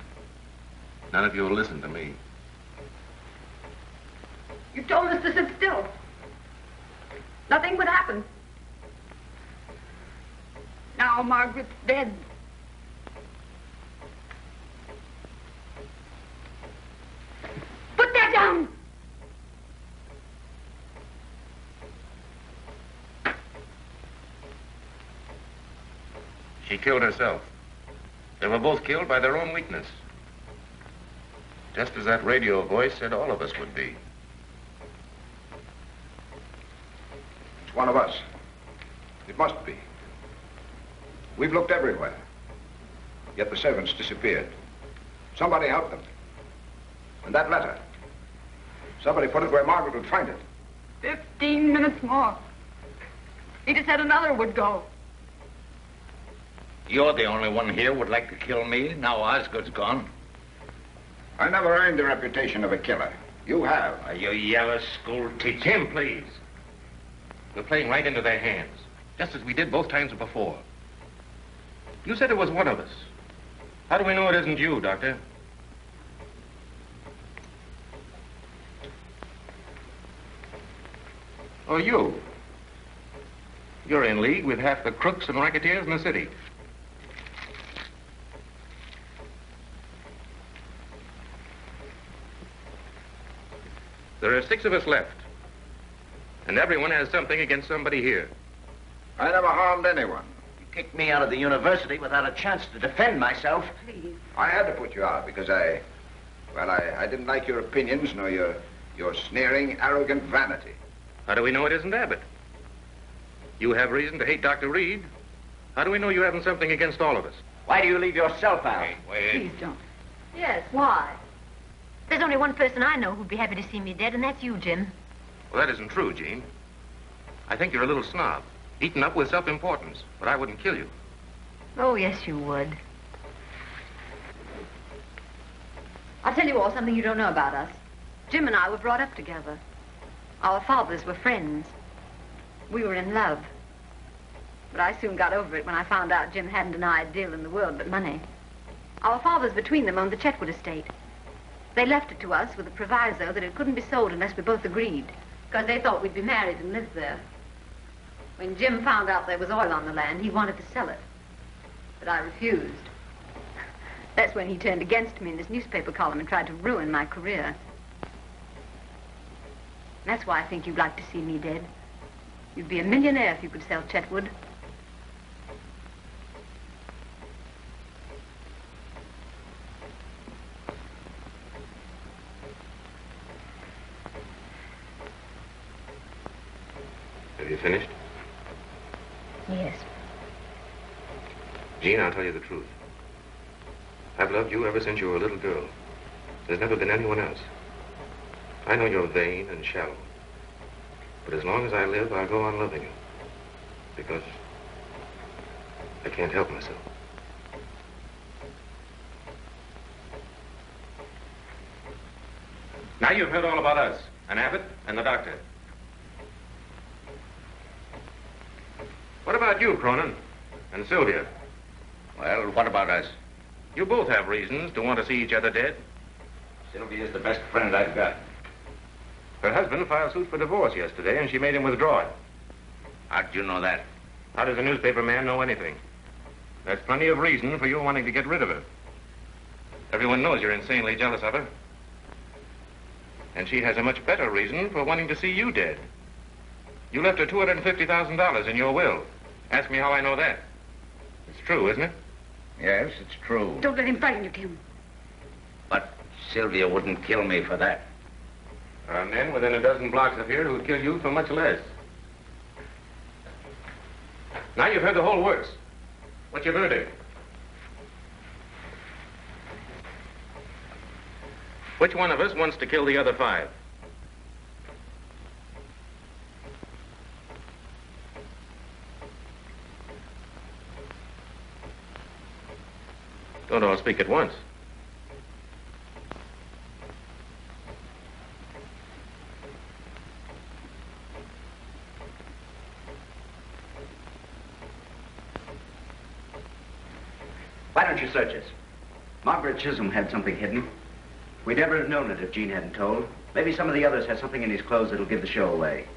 S12: None of you will listen to me.
S10: You told us to sit still. Nothing would happen. Now Margaret's dead.
S12: She killed herself. They were both killed by their own weakness. Just as that radio voice said all of us would be.
S4: It's one of us. It must be. We've looked everywhere. Yet the servants disappeared. Somebody helped them. And that letter. Somebody put it where Margaret would find it.
S10: 15 minutes more. He just said another would go.
S7: You're the only one here would like to kill me. Now Osgood's gone.
S4: I never earned the reputation of a killer. You have.
S7: You yellow school teacher.
S12: Jim, please. We're playing right into their hands, just as we did both times before. You said it was one of us. How do we know it isn't you, Doctor? Or you? You're in league with half the crooks and racketeers in the city. There are 6 of us left. And everyone has something against somebody here.
S4: I never harmed anyone.
S7: You kicked me out of the university without a chance to defend myself.
S10: Please.
S4: I had to put you out because I didn't like your opinions nor your sneering, arrogant vanity.
S12: How do we know it isn't Abbott? You have reason to hate Dr. Reed. How do we know you haven't something against all of us?
S7: Why do you leave yourself out?
S12: Wait.
S10: Please don't.
S1: Yes, why? There's only one person I know who'd be happy to see me dead, and that's you, Jim.
S12: Well, that isn't true, Jean. I think you're a little snob, eaten up with self-importance, but I wouldn't kill you.
S1: Oh, yes, you would. I'll tell you all something you don't know about us. Jim and I were brought up together. Our fathers were friends. We were in love. But I soon got over it when I found out Jim hadn't an ideal in the world but money. Our fathers between them owned the Chetwood estate. They left it to us with a proviso that it couldn't be sold unless we both agreed, because they thought we'd be married and live there. When Jim found out there was oil on the land, he wanted to sell it. But I refused. That's when he turned against me in his newspaper column and tried to ruin my career. That's why I think you'd like to see me dead. You'd be a millionaire if you could sell Chetwood.
S12: Have you finished?
S1: Yes.
S12: Jean, I'll tell you the truth. I've loved you ever since you were a little girl. There's never been anyone else. I know you're vain and shallow. But as long as I live, I'll go on loving you. Because I can't help myself. Now you've heard all about us, and Abbott, and the doctor. What about you, Cronin, and Sylvia?
S7: Well, what about us?
S12: You both have reasons to want to see each other dead.
S7: Sylvia's the best friend I've got.
S12: Her husband filed suit for divorce yesterday, and she made him withdraw it.
S7: How'd you know that?
S12: How does a newspaper man know anything? That's plenty of reason for you wanting to get rid of her. Everyone knows you're insanely jealous of her. And she has a much better reason for wanting to see you dead. You left her $250,000 in your will. Ask me how I know that. It's true, isn't it?
S7: Yes, it's true.
S10: Don't let him frighten you, Tim.
S7: But Sylvia wouldn't kill me for that.
S12: There are men within a dozen blocks of here who'd kill you for much less. Now you've heard the whole works. What's your verdict? Which one of us wants to kill the other 5? Don't all speak at once.
S13: Why don't you search us? Margaret Chisholm had something hidden. We'd never have known it if Jean hadn't told. Maybe some of the others have something in his clothes that'll give the show away.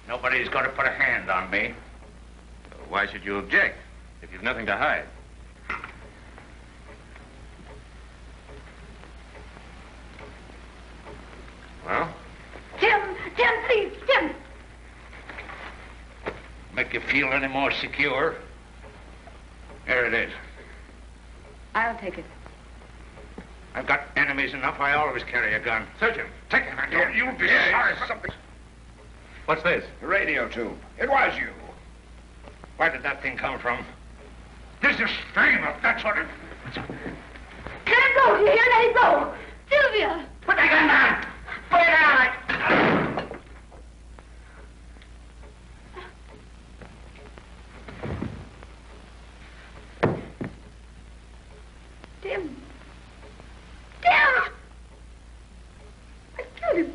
S7: Nobody's going to put a hand on me.
S12: Why should you object if you've nothing to hide? Well?
S10: Jim, please, Jim.
S7: Make you feel any more secure? Here it is.
S10: I'll take it.
S7: I've got enemies enough. I always carry a gun.
S5: Surgeon, take it. You'll be sorry for something.
S12: What's this?
S5: The radio tube. It was you.
S7: Where did that thing come from?
S5: This is string-up, that's what it...
S2: Can't go, do you hear? Let it go. Sylvia!
S7: Put that gun down! Put it down!
S2: Tim! Tim! I killed him.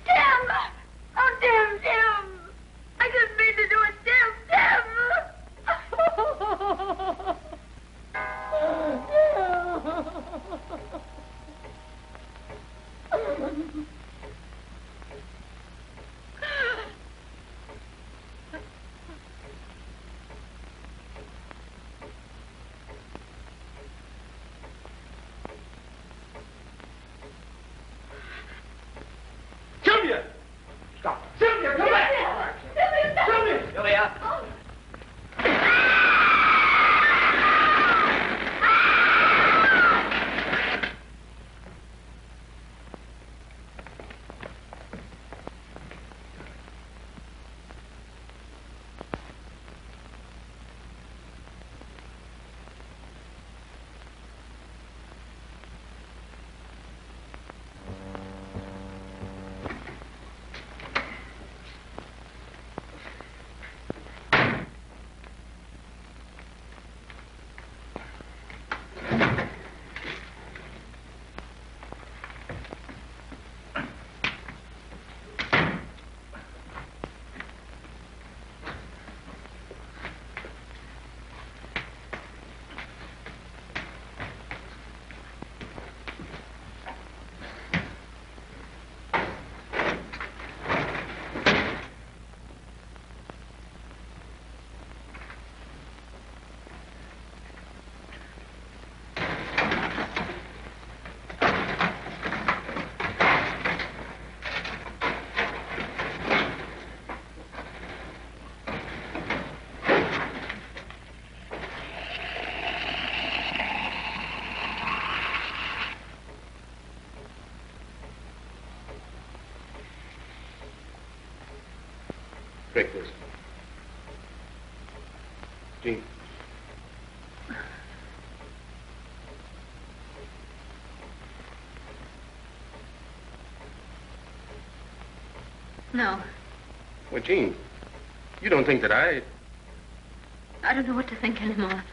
S2: Tim! Oh, Tim, Tim! I didn't mean to do it, Tim, Tim!
S8: Sylvia! Stop. Sylvia, come back! Sylvia!
S2: Sylvia!
S12: Drink this. Gene.
S1: No.
S12: Well, Gene, you don't think that I
S1: don't know what to think anymore.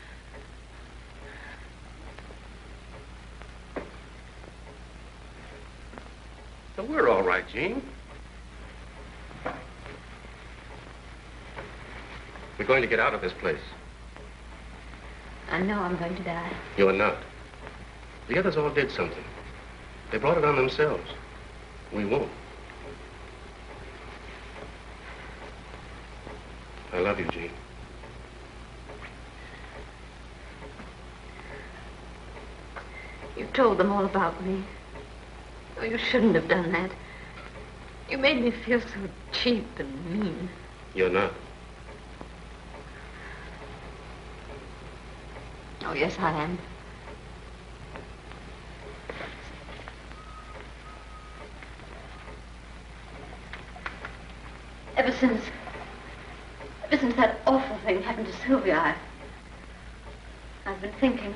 S12: Well, we're all right, Gene. We're going to get out of this place.
S1: I know I'm going to die.
S12: You're not. The others all did something. They brought it on themselves. We won't. I love you, Gene.
S1: You told them all about me. Oh, you shouldn't have done that. You made me feel so cheap and mean.
S12: You're not.
S1: Oh, yes, I am. Ever since that awful thing happened to Sylvia, I've been thinking.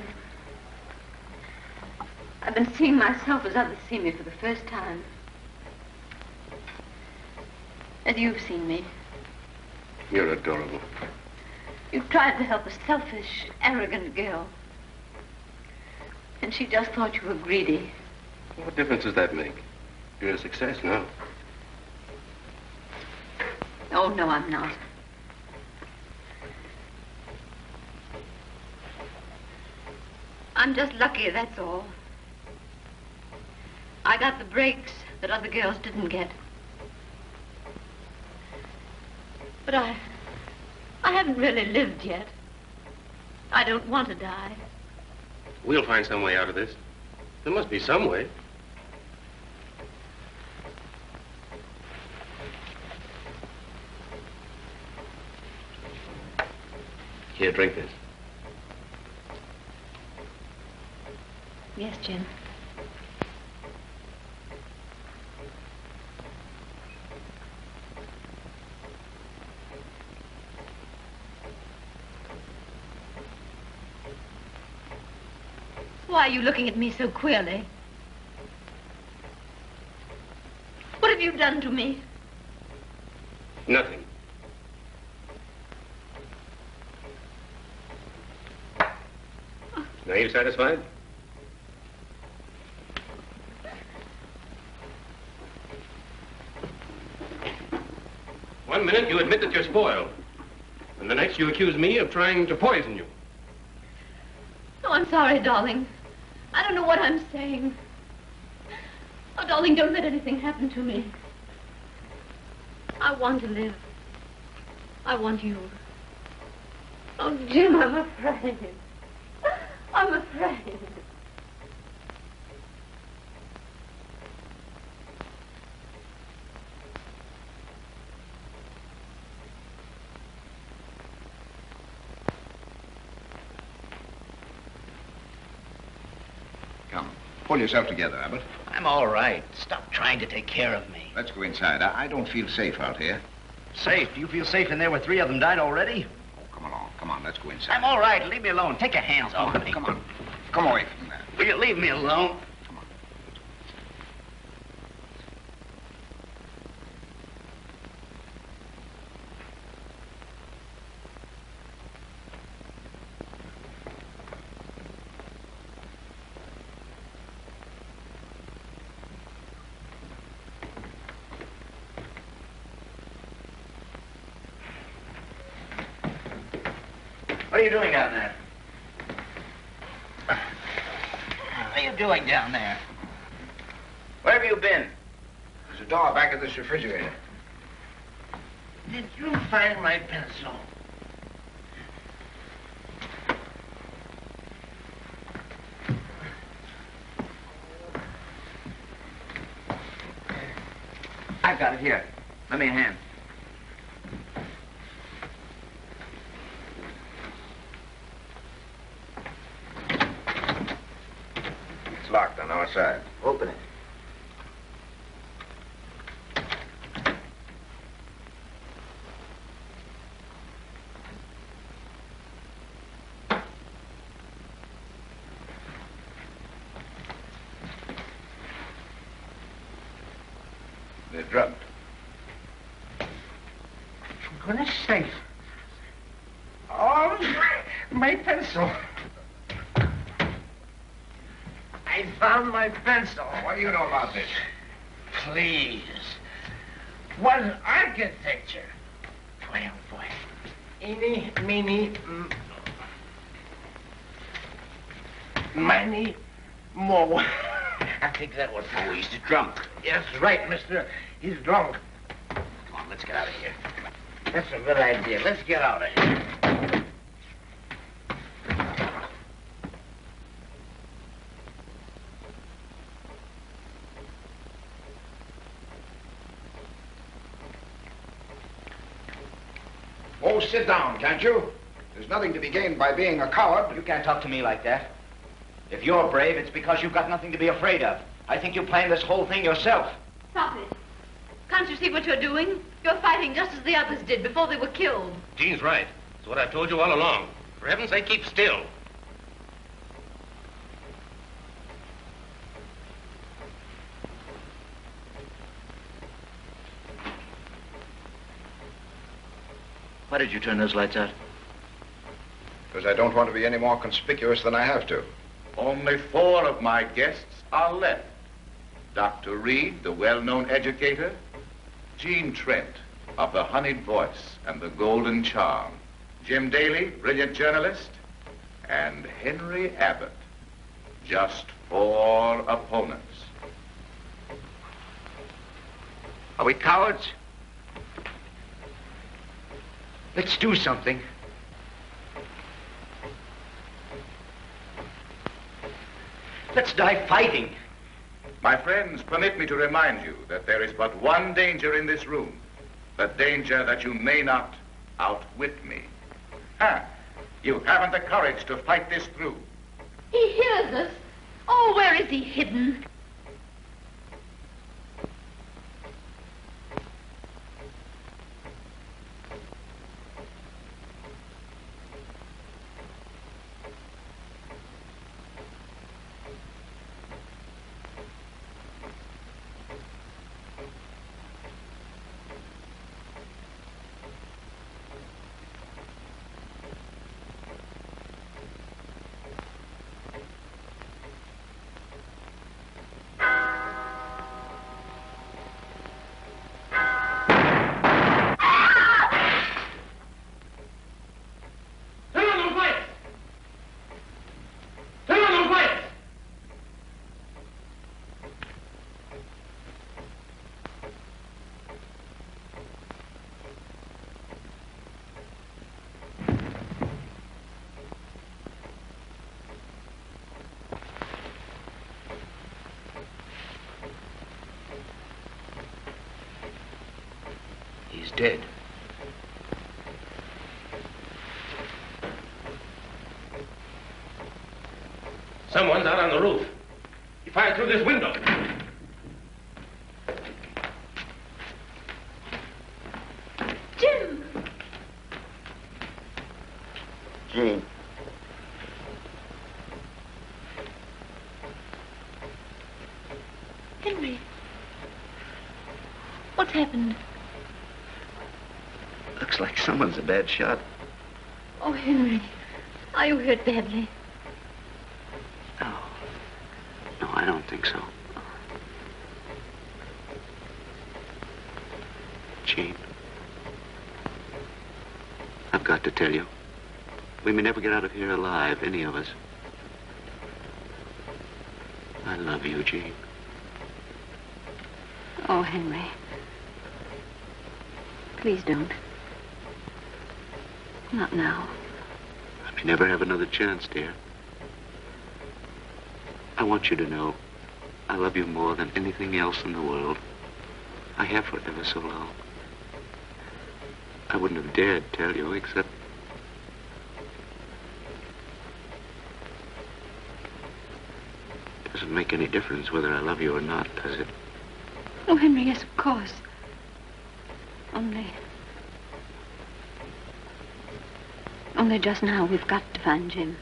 S1: I've been seeing myself as others see me for the first time. As you've seen me.
S12: You're adorable.
S1: You tried to help a selfish, arrogant girl. And she just thought you were greedy.
S12: What difference does that make? You're a success now.
S1: Oh, no, I'm not. I'm just lucky, that's all. I got the breaks that other girls didn't get. But I haven't really lived yet. I don't want to die.
S12: We'll find some way out of this. There must be some way. Here, drink this.
S1: Yes, Jim. Why are you looking at me so queerly? What have you done to me?
S12: Nothing. Now you satisfied? One minute you admit that you're spoiled, and the next you accuse me of trying to poison you.
S1: Oh, I'm sorry, darling. I don't know what I'm saying. Oh, darling, don't let anything happen to me. I want to live. I want you. Oh, Jim, I'm afraid. I'm afraid.
S4: Come, pull yourself together, Abbott.
S14: I'm all right. Stop trying to take care of me.
S4: Let's go inside. I don't feel safe out here.
S14: Safe? Do you feel safe in there where 3 of them died already?
S4: Oh, come along. Come on, let's go inside.
S14: I'm all right. Leave me alone. Take your hands off me.
S4: Come on. Come away from that.
S14: Will you leave me alone?
S4: Come on.
S14: What are you doing down there? What are you doing down there? Where have you been?
S4: There's a door back of this refrigerator.
S14: Did you find my pencil? I've got it here. Lend me a hand.
S4: It's locked on our side.
S14: Open it.
S4: They're drugged.
S8: For goodness sake. Oh, my pencil. I found my pencil.
S4: What do you know about this?
S8: Please. What architecture? Boy, oh boy. Eeny, meeny, miny, mo. I think that was...
S14: Oh, he's drunk.
S8: Yes, right, mister. He's drunk.
S14: Come on, let's get out of here.
S8: That's a good idea. Let's get out of here.
S4: Oh, sit down, can't you? There's nothing to be gained by being a coward.
S14: You can't talk to me like that. If you're brave, it's because you've got nothing to be afraid of. I think you planned this whole thing yourself.
S1: Stop it. Can't you see what you're doing? You're fighting just as the others did before they were killed.
S12: Jean's right. It's what I've told you all along. For heaven's sake, keep still.
S14: Why did you turn those lights out?
S4: Because I don't want to be any more conspicuous than I have to.
S5: Only 4 of my guests are left. Dr. Reed, the well-known educator, Jean Trent of the Honeyed Voice and the Golden Charm, Jim Daly, brilliant journalist, and Henry Abbott. Just 4 opponents.
S14: Are we cowards? Let's do something. Let's die fighting.
S5: My friends, permit me to remind you that there is but one danger in this room. The danger that you may not outwit me. You haven't the courage to fight this through.
S1: He hears us.
S2: Oh, where is he hidden?
S13: He's dead.
S15: Someone's out on the roof. He fired through this window.
S2: Jim!
S11: Jean.
S2: Henry. What's happened?
S13: Looks like someone's a bad shot.
S2: Oh, Henry. Are you hurt badly?
S13: No, I don't think so. Jean, I've got to tell you, we may never get out of here alive, any of us. I love you, Jean.
S1: Oh, Henry. Please don't. Not now.
S13: I may never have another chance, dear. I want you to know I love you more than anything else in the world. I have for ever so long. I wouldn't have dared tell you, except... It doesn't make any difference whether I love you or not, does it?
S1: Oh, Henry, yes, of course. Only just now we've got to find Jim.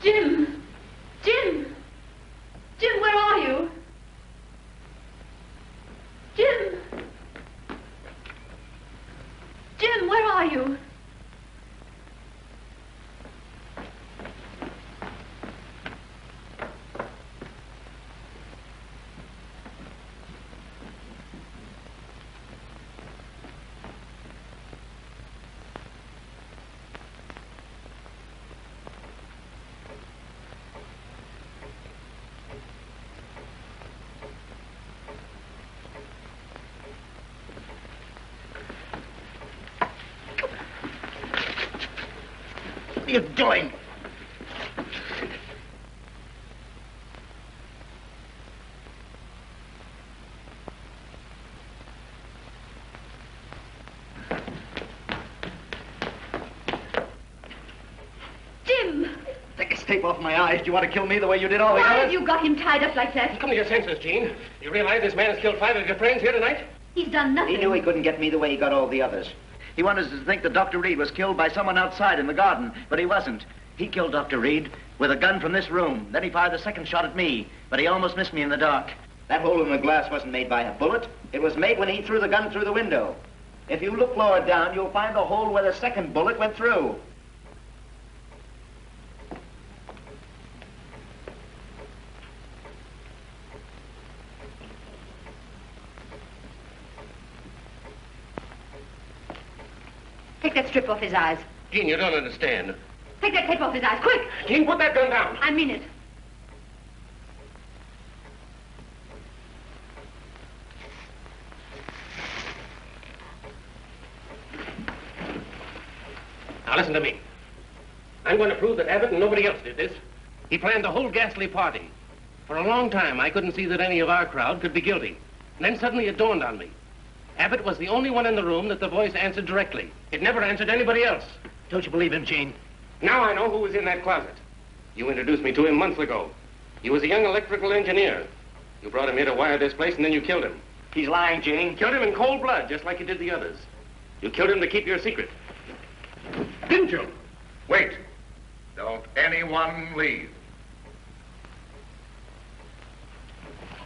S2: Jim! Jim! Jim, where are you? Jim! Jim, where are you?
S11: What are you doing?
S2: Jim!
S14: Take this tape off my eyes. Do you want to kill me the way you did all the
S2: Why
S14: others?
S2: have you got him tied up like that?
S15: Come to your senses, Jean. You realize this man has killed 5 of your friends here tonight?
S2: He's done nothing.
S14: He knew he couldn't get me the way he got all the others. He wanted us to think that Dr. Reed was killed by someone outside in the garden, but he wasn't. He killed Dr. Reed with a gun from this room. Then he fired the second shot at me, but he almost missed me in the dark. That hole in the glass wasn't made by a bullet. It was made when he threw the gun through the window. If you look lower down, you'll find the hole where the second bullet went through.
S2: Take that strip off his eyes.
S15: Jean, you don't understand.
S2: Take that tape off his eyes, quick!
S15: Jean, put that gun down.
S2: I mean it.
S15: Now listen to me. I'm going to prove that Abbott and nobody else did this. He planned the whole ghastly party. For a long time, I couldn't see that any of our crowd could be guilty. And then suddenly it dawned on me. Abbott was the only one in the room that the voice answered directly. It never answered anybody else.
S8: Don't you believe him, Gene?
S15: Now I know who was in that closet. You introduced me to him months ago. He was a young electrical engineer. You brought him here to wire this place, and then you killed him.
S8: He's lying, Gene.
S15: Killed him in cold blood, just like you did the others. You killed him to keep your secret. Didn't you?
S5: Wait. Don't anyone leave.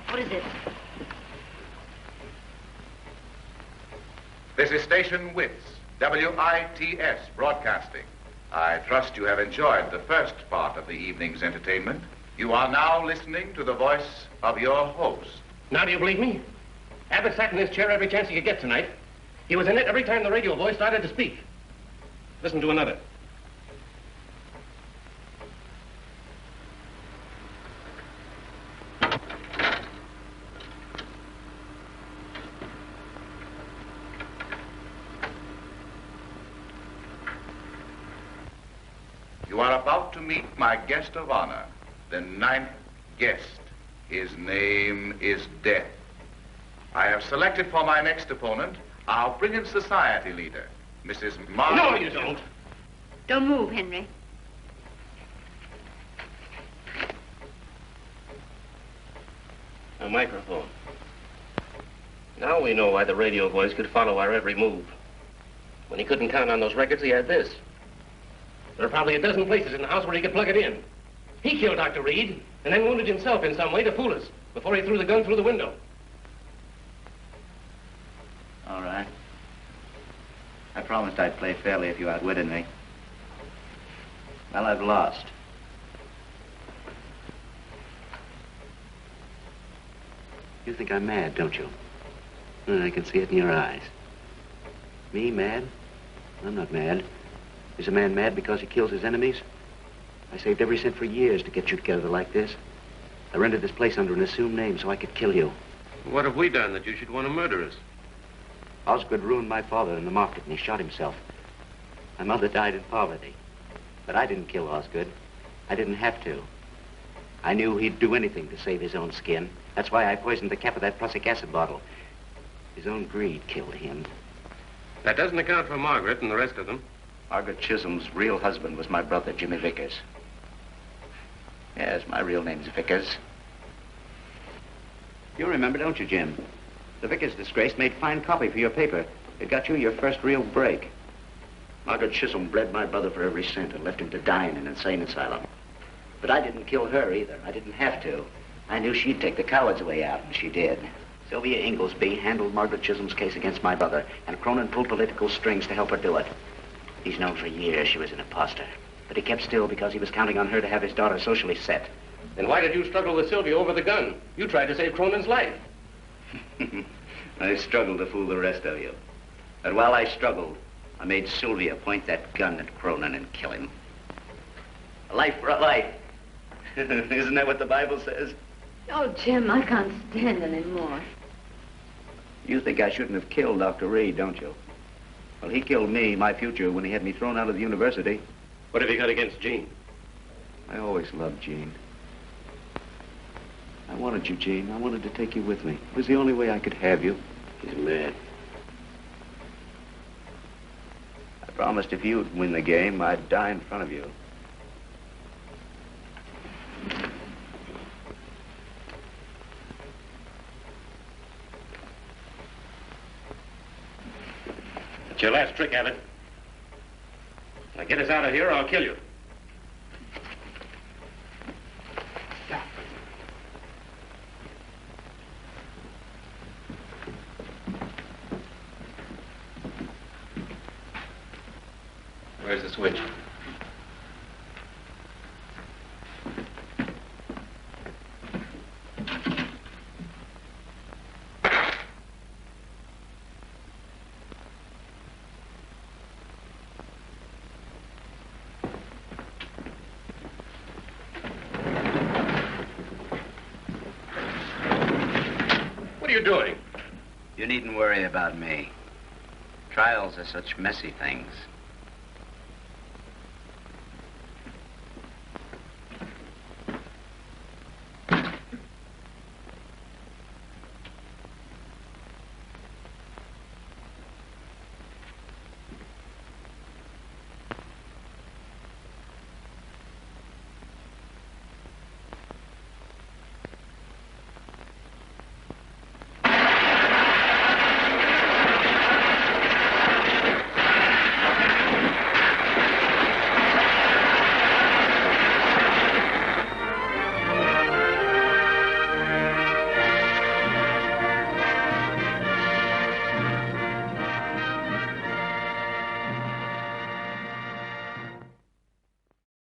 S3: What is it?
S5: This is Station WITS, WITS Broadcasting. I trust you have enjoyed the first part of the evening's entertainment. You are now listening to the voice of your host.
S15: Now do you believe me? Abbott sat in his chair every chance he could get tonight. He was in it every time the radio voice started to speak. Listen to another.
S5: You are about to meet my guest of honor, the 9th guest. His name is Death. I have selected for my next opponent our brilliant society leader, Mrs. Margaret.
S15: No, you don't.
S1: Don't move, Henry.
S15: A microphone. Now we know why the radio voice could follow our every move. When he couldn't count on those records, he had this. There are probably a dozen places in the house where he could plug it in. He killed Dr. Reed and then wounded himself in some way to fool us before he threw the gun through the window.
S14: All right. I promised I'd play fairly if you outwitted me. Well, I've lost.
S13: You think I'm mad, don't you? I can see it in your eyes. Me, mad? I'm not mad. Is a man mad because he kills his enemies? I saved every cent for years to get you together like this. I rented this place under an assumed name so I could kill you.
S12: What have we done that you should want to murder us?
S13: Osgood ruined my father in the market and he shot himself. My mother died in poverty. But I didn't kill Osgood. I didn't have to. I knew he'd do anything to save his own skin. That's why I poisoned the cap of that prussic acid bottle. His own greed killed him.
S12: That doesn't account for Margaret and the rest of them.
S14: Margaret Chisholm's real husband was my brother, Jimmy Vickers. Yes, my real name's Vickers. You remember, don't you, Jim? The Vickers disgrace made fine copy for your paper. It got you your first real break. Margaret Chisholm bled my brother for every cent and left him to die in an insane asylum. But I didn't kill her either. I didn't have to. I knew she'd take the coward's way out, and she did. Sylvia Inglesby handled Margaret Chisholm's case against my brother, and Cronin pulled political strings to help her do it. He's known for years she was an imposter. But he kept still because he was counting on her to have his daughter socially set.
S15: Then why did you struggle with Sylvia over the gun? You tried to save Cronin's life.
S14: I struggled to fool the rest of you. But while I struggled, I made Sylvia point that gun at Cronin and kill him. A life for a life. Isn't that what the Bible says?
S1: Oh, Jim, I can't stand anymore.
S14: You think I shouldn't have killed Dr. Reed, don't you? Well, he killed me, my future, when he had me thrown out of the university.
S15: What have you got against Jean?
S14: I always loved Jean. I wanted you, Jean. I wanted to take you with me. It was the only way I could have you.
S13: He's mad.
S14: I promised if you'd win the game, I'd die in front of you.
S15: It's your last trick, Abbott. Now get us out of here or I'll kill you.
S12: Where's the switch?
S15: What are you doing?
S14: You needn't worry about me. Trials are such messy things.